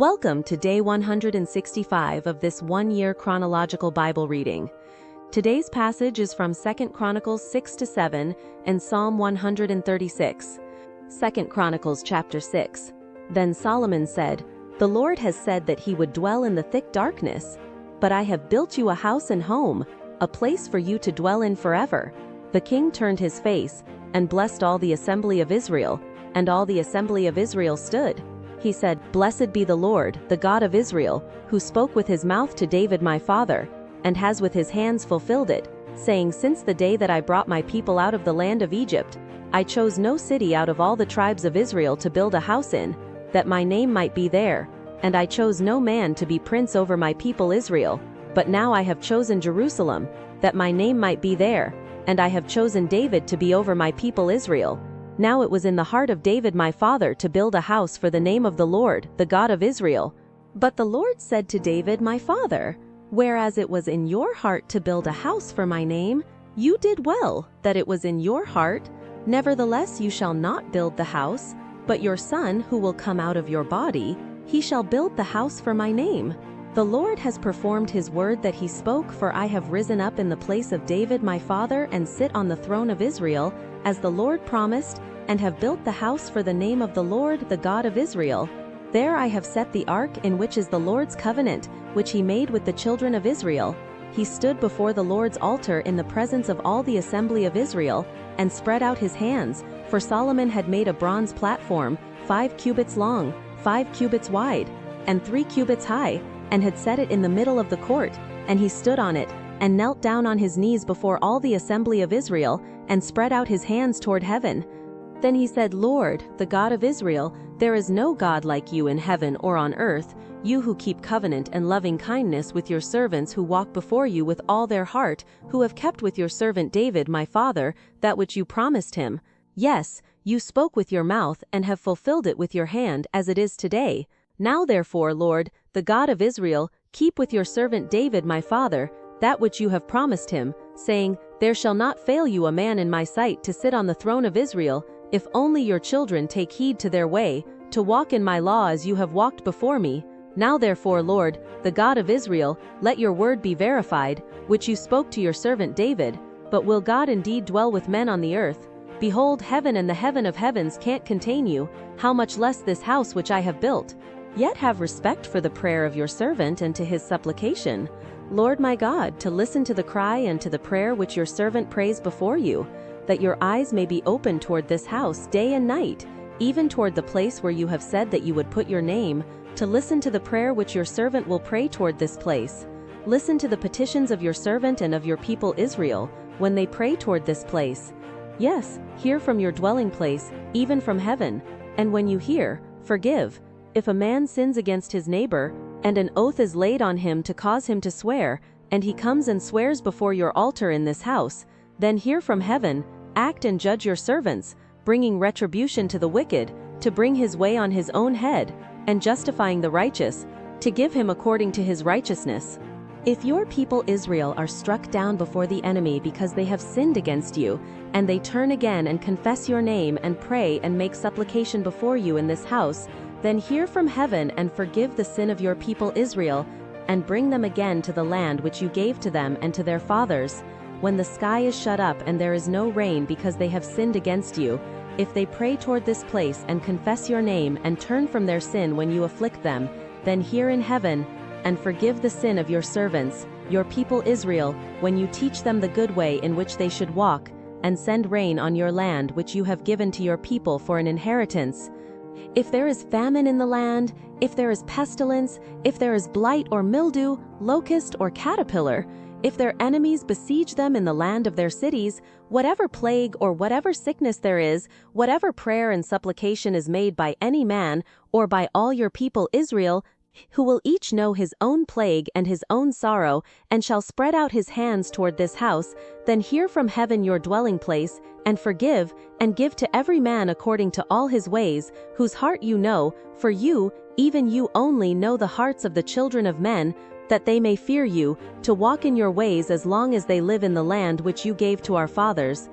Welcome to day 165 of this one-year chronological Bible reading. Today's passage is from 2 Chronicles 6-7 and Psalm 136. 2 Chronicles chapter 6. Then Solomon said, "The Lord has said that he would dwell in the thick darkness. But I have built you a house and home, a place for you to dwell in forever." The king turned his face and blessed all the assembly of Israel, and all the assembly of Israel stood. He said, "Blessed be the Lord, the God of Israel, who spoke with his mouth to David my father, and has with his hands fulfilled it, saying, Since the day that I brought my people out of the land of Egypt, I chose no city out of all the tribes of Israel to build a house in, that my name might be there, and I chose no man to be prince over my people Israel. But now I have chosen Jerusalem, that my name might be there, and I have chosen David to be over my people Israel. Now it was in the heart of David my father to build a house for the name of the Lord, the God of Israel. But the Lord said to David my father, Whereas it was in your heart to build a house for my name, you did well that it was in your heart. Nevertheless you shall not build the house, but your son who will come out of your body, he shall build the house for my name. The Lord has performed his word that he spoke, for I have risen up in the place of David my father and sit on the throne of Israel, as the Lord promised, and have built the house for the name of the Lord, the God of Israel. There I have set the ark, in which is the Lord's covenant, which he made with the children of Israel. He stood before the Lord's altar in the presence of all the assembly of Israel, and spread out his hands, for Solomon had made a bronze platform, 5 cubits long, 5 cubits wide, and 3 cubits high, and had set it in the middle of the court, and he stood on it, and knelt down on his knees before all the assembly of Israel, and spread out his hands toward heaven. Then he said, Lord, the God of Israel, there is no God like you in heaven or on earth, you who keep covenant and loving kindness with your servants who walk before you with all their heart, who have kept with your servant David my father that which you promised him. Yes, you spoke with your mouth and have fulfilled it with your hand, as it is today. Now therefore, Lord, the God of Israel, keep with your servant David my father that which you have promised him, saying, There shall not fail you a man in my sight to sit on the throne of Israel, if only your children take heed to their way, to walk in my law as you have walked before me. Now therefore, Lord, the God of Israel, let your word be verified, which you spoke to your servant David. But will God indeed dwell with men on the earth? Behold, heaven and the heaven of heavens can't contain you, how much less this house which I have built? Yet have respect for the prayer of your servant and to his supplication. Lord my God, to listen to the cry and to the prayer which your servant prays before you, that your eyes may be open toward this house day and night, even toward the place where you have said that you would put your name, to listen to the prayer which your servant will pray toward this place. Listen to the petitions of your servant and of your people Israel, when they pray toward this place. Yes, hear from your dwelling place, even from heaven, and when you hear, forgive. If a man sins against his neighbor, and an oath is laid on him to cause him to swear, and he comes and swears before your altar in this house, then hear from heaven, act and judge your servants, bringing retribution to the wicked, to bring his way on his own head, and justifying the righteous, to give him according to his righteousness. If your people Israel are struck down before the enemy because they have sinned against you, and they turn again and confess your name and pray and make supplication before you in this house, then hear from heaven and forgive the sin of your people Israel, and bring them again to the land which you gave to them and to their fathers. When the sky is shut up and there is no rain because they have sinned against you, if they pray toward this place and confess your name and turn from their sin when you afflict them, then hear in heaven, and forgive the sin of your servants, your people Israel, when you teach them the good way in which they should walk, and send rain on your land which you have given to your people for an inheritance. If there is famine in the land, if there is pestilence, if there is blight or mildew, locust or caterpillar, if their enemies besiege them in the land of their cities, whatever plague or whatever sickness there is, whatever prayer and supplication is made by any man, or by all your people Israel, who will each know his own plague and his own sorrow, and shall spread out his hands toward this house, then hear from heaven your dwelling place, and forgive, and give to every man according to all his ways, whose heart you know, for you, even you only know the hearts of the children of men, that they may fear you, to walk in your ways as long as they live in the land which you gave to our fathers.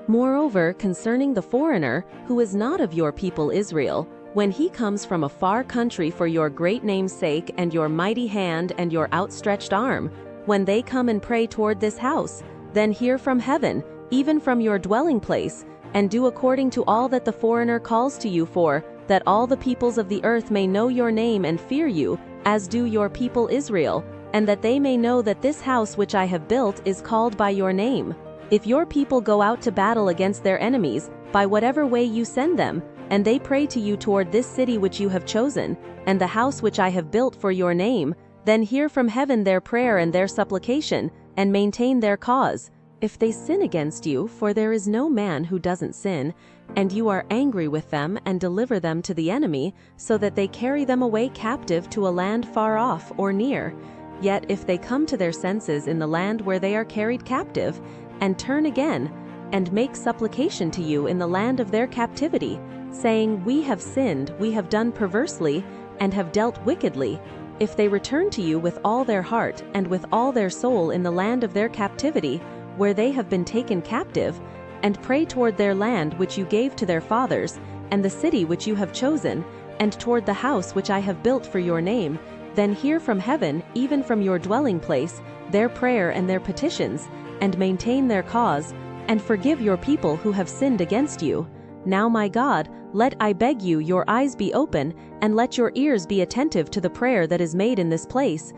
Moreover, concerning the foreigner, who is not of your people Israel, When he comes from a far country for your great name's sake and your mighty hand and your outstretched arm, when they come and pray toward this house, then hear from heaven, even from your dwelling place, and do according to all that the foreigner calls to you for, that all the peoples of the earth may know your name and fear you, as do your people Israel, and that they may know that this house which I have built is called by your name. If your people go out to battle against their enemies, by whatever way you send them, and they pray to you toward this city which you have chosen, and the house which I have built for your name, then hear from heaven their prayer and their supplication, and maintain their cause. If they sin against you, for there is no man who doesn't sin, and you are angry with them and deliver them to the enemy, so that they carry them away captive to a land far off or near. Yet if they come to their senses in the land where they are carried captive, and turn again, and make supplication to you in the land of their captivity, saying, We have sinned, we have done perversely, and have dealt wickedly, if they return to you with all their heart and with all their soul in the land of their captivity, where they have been taken captive, and pray toward their land which you gave to their fathers, and the city which you have chosen, and toward the house which I have built for your name, then hear from heaven, even from your dwelling place, their prayer and their petitions, and maintain their cause, and forgive your people who have sinned against you. Now my God, let, I beg you, your eyes be open, and let your ears be attentive to the prayer that is made in this place.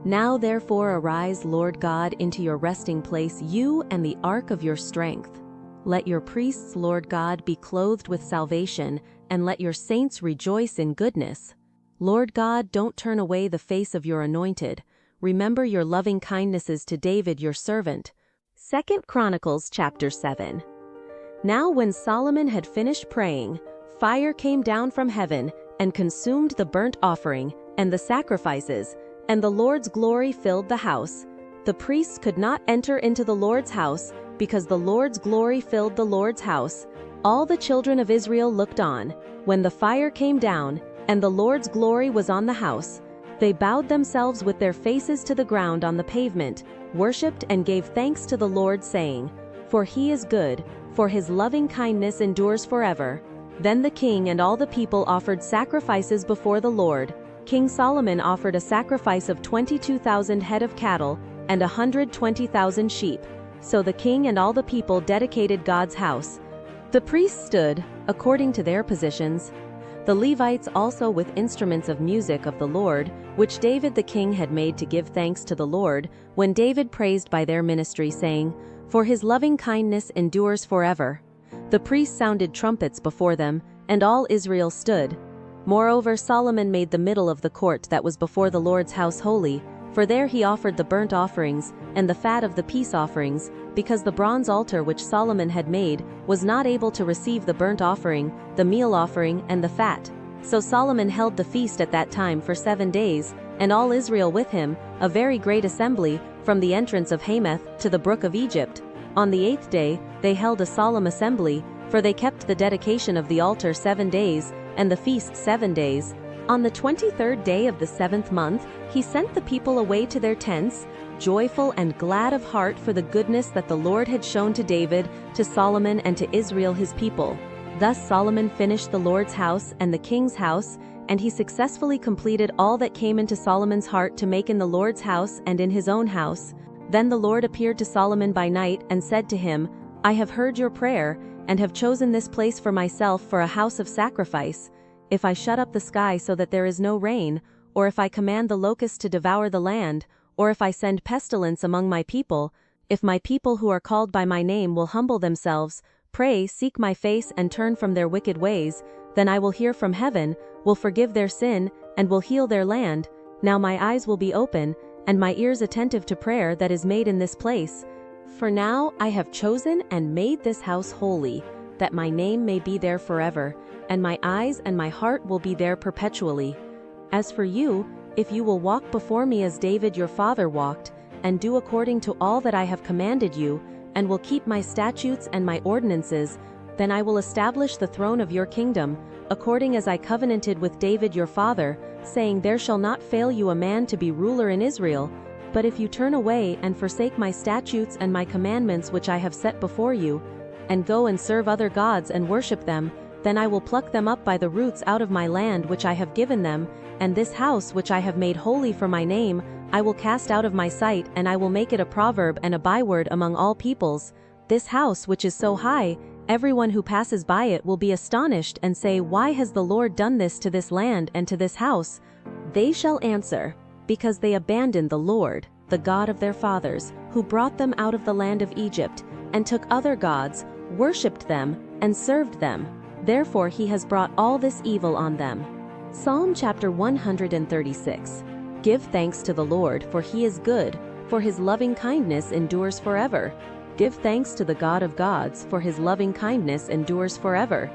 Now therefore arise, Lord God, into your resting place, you and the ark of your strength. Let your priests, Lord God, be clothed with salvation, and let your saints rejoice in goodness. Lord God, don't turn away the face of your anointed. Remember your loving kindnesses to David your servant. 2 Chronicles chapter 7. Now when Solomon had finished praying, fire came down from heaven and consumed the burnt offering and the sacrifices, and the Lord's glory filled the house. The priests could not enter into the Lord's house, because the Lord's glory filled the Lord's house. All the children of Israel looked on, when the fire came down, and the Lord's glory was on the house. They bowed themselves with their faces to the ground on the pavement, worshipped and gave thanks to the Lord, saying, For he is good, for his loving kindness endures forever. Then the king and all the people offered sacrifices before the Lord. King Solomon offered a sacrifice of 22,000 head of cattle and 120,000 sheep. So the king and all the people dedicated God's house. The priests stood, according to their positions. The Levites also with instruments of music of the Lord, which David the king had made to give thanks to the Lord, when David praised by their ministry, saying, For his loving kindness endures forever. The priests sounded trumpets before them, and all Israel stood. Moreover, Solomon made the middle of the court that was before the Lord's house holy, for there he offered the burnt offerings and the fat of the peace offerings, because the bronze altar which Solomon had made was not able to receive the burnt offering, the meal offering, and the fat. So Solomon held the feast at that time for 7 days, and all Israel with him, a very great assembly, from the entrance of Hamath to the brook of Egypt. On the 8th day, they held a solemn assembly, for they kept the dedication of the altar 7 days, and the feast 7 days. On the 23rd day of the 7th month, he sent the people away to their tents, joyful and glad of heart for the goodness that the Lord had shown to David, to Solomon, and to Israel his people. Thus Solomon finished the Lord's house and the king's house, and he successfully completed all that came into Solomon's heart to make in the Lord's house and in his own house. Then the Lord appeared to Solomon by night and said to him, I have heard your prayer, and have chosen this place for myself for a house of sacrifice. If I shut up the sky so that there is no rain, or if I command the locusts to devour the land, or if I send pestilence among my people, if my people who are called by my name will humble themselves, pray, seek my face, and turn from their wicked ways, then I will hear from heaven, will forgive their sin, and will heal their land. Now my eyes will be open, and my ears attentive to prayer that is made in this place. For now I have chosen and made this house holy, that my name may be there forever, and my eyes and my heart will be there perpetually. As for you, if you will walk before me as David your father walked, and do according to all that I have commanded you, and will keep my statutes and my ordinances, then I will establish the throne of your kingdom, according as I covenanted with David your father, saying, There shall not fail you a man to be ruler in Israel. But if you turn away and forsake my statutes and my commandments which I have set before you, and go and serve other gods and worship them, Then I will pluck them up by the roots out of my land which I have given them, and this house which I have made holy for my name, I will cast out of my sight, and I will make it a proverb and a byword among all peoples. This house which is so high, everyone who passes by it will be astonished and say, Why has the Lord done this to this land and to this house? They shall answer, Because they abandoned the Lord, the God of their fathers, who brought them out of the land of Egypt, and took other gods, worshipped them, and served them. Therefore he has brought all this evil on them. Psalm chapter 136. Give thanks to the Lord, for he is good, for his loving kindness endures forever. Give thanks to the God of gods, for his loving kindness endures forever.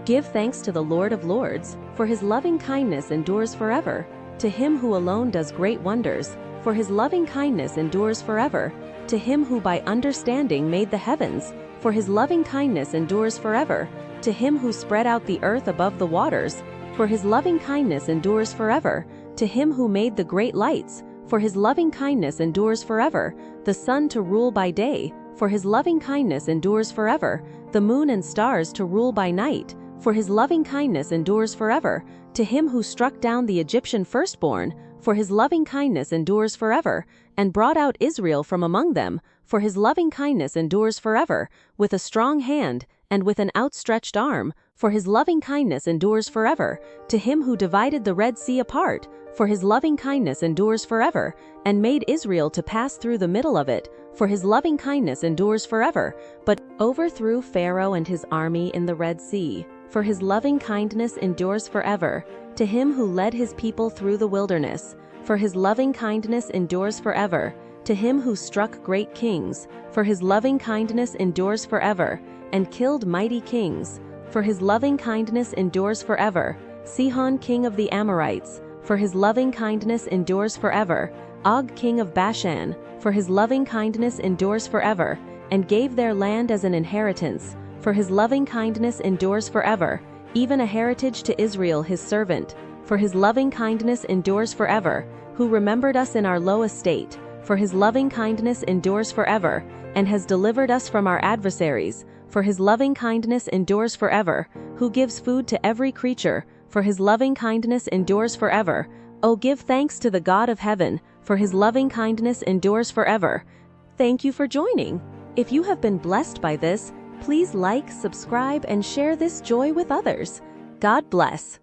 Give thanks to the Lord of lords, for his loving kindness endures forever. To him who alone does great wonders, for his loving kindness endures forever. To him who by understanding made the heavens, for his loving kindness endures forever. To him who spread out the earth above the waters, for his loving kindness endures forever. To him who made the great lights, for his loving kindness endures forever. The sun to rule by day, for his loving kindness endures forever. The moon and stars to rule by night, for his loving kindness endures forever. To him who struck down the Egyptian firstborn, for his loving kindness endures forever, and brought out Israel from among them, for his loving kindness endures forever, with a strong hand, and with an outstretched arm, for his loving kindness endures forever. To him who divided the Red Sea apart, for his loving kindness endures forever, and made Israel to pass through the middle of it, for his loving kindness endures forever, but overthrew Pharaoh and his army in the Red Sea, for his loving kindness endures forever. To him who led his people through the wilderness, for his loving kindness endures forever. To him who struck great kings, for his loving kindness endures forever, and killed mighty kings, for his loving kindness endures forever. Sihon king of the Amorites, for his loving kindness endures forever. Og king of Bashan, for his loving kindness endures forever, and gave their land as an inheritance, for his loving kindness endures forever, even a heritage to Israel his servant, for his loving kindness endures forever, who remembered us in our low estate, for his loving kindness endures forever, and has delivered us from our adversaries, for his loving kindness endures forever, who gives food to every creature, for his loving kindness endures forever. O give thanks to the God of heaven, for his loving kindness endures forever. Thank you for joining. If you have been blessed by this, please like, subscribe, and share this joy with others. God bless.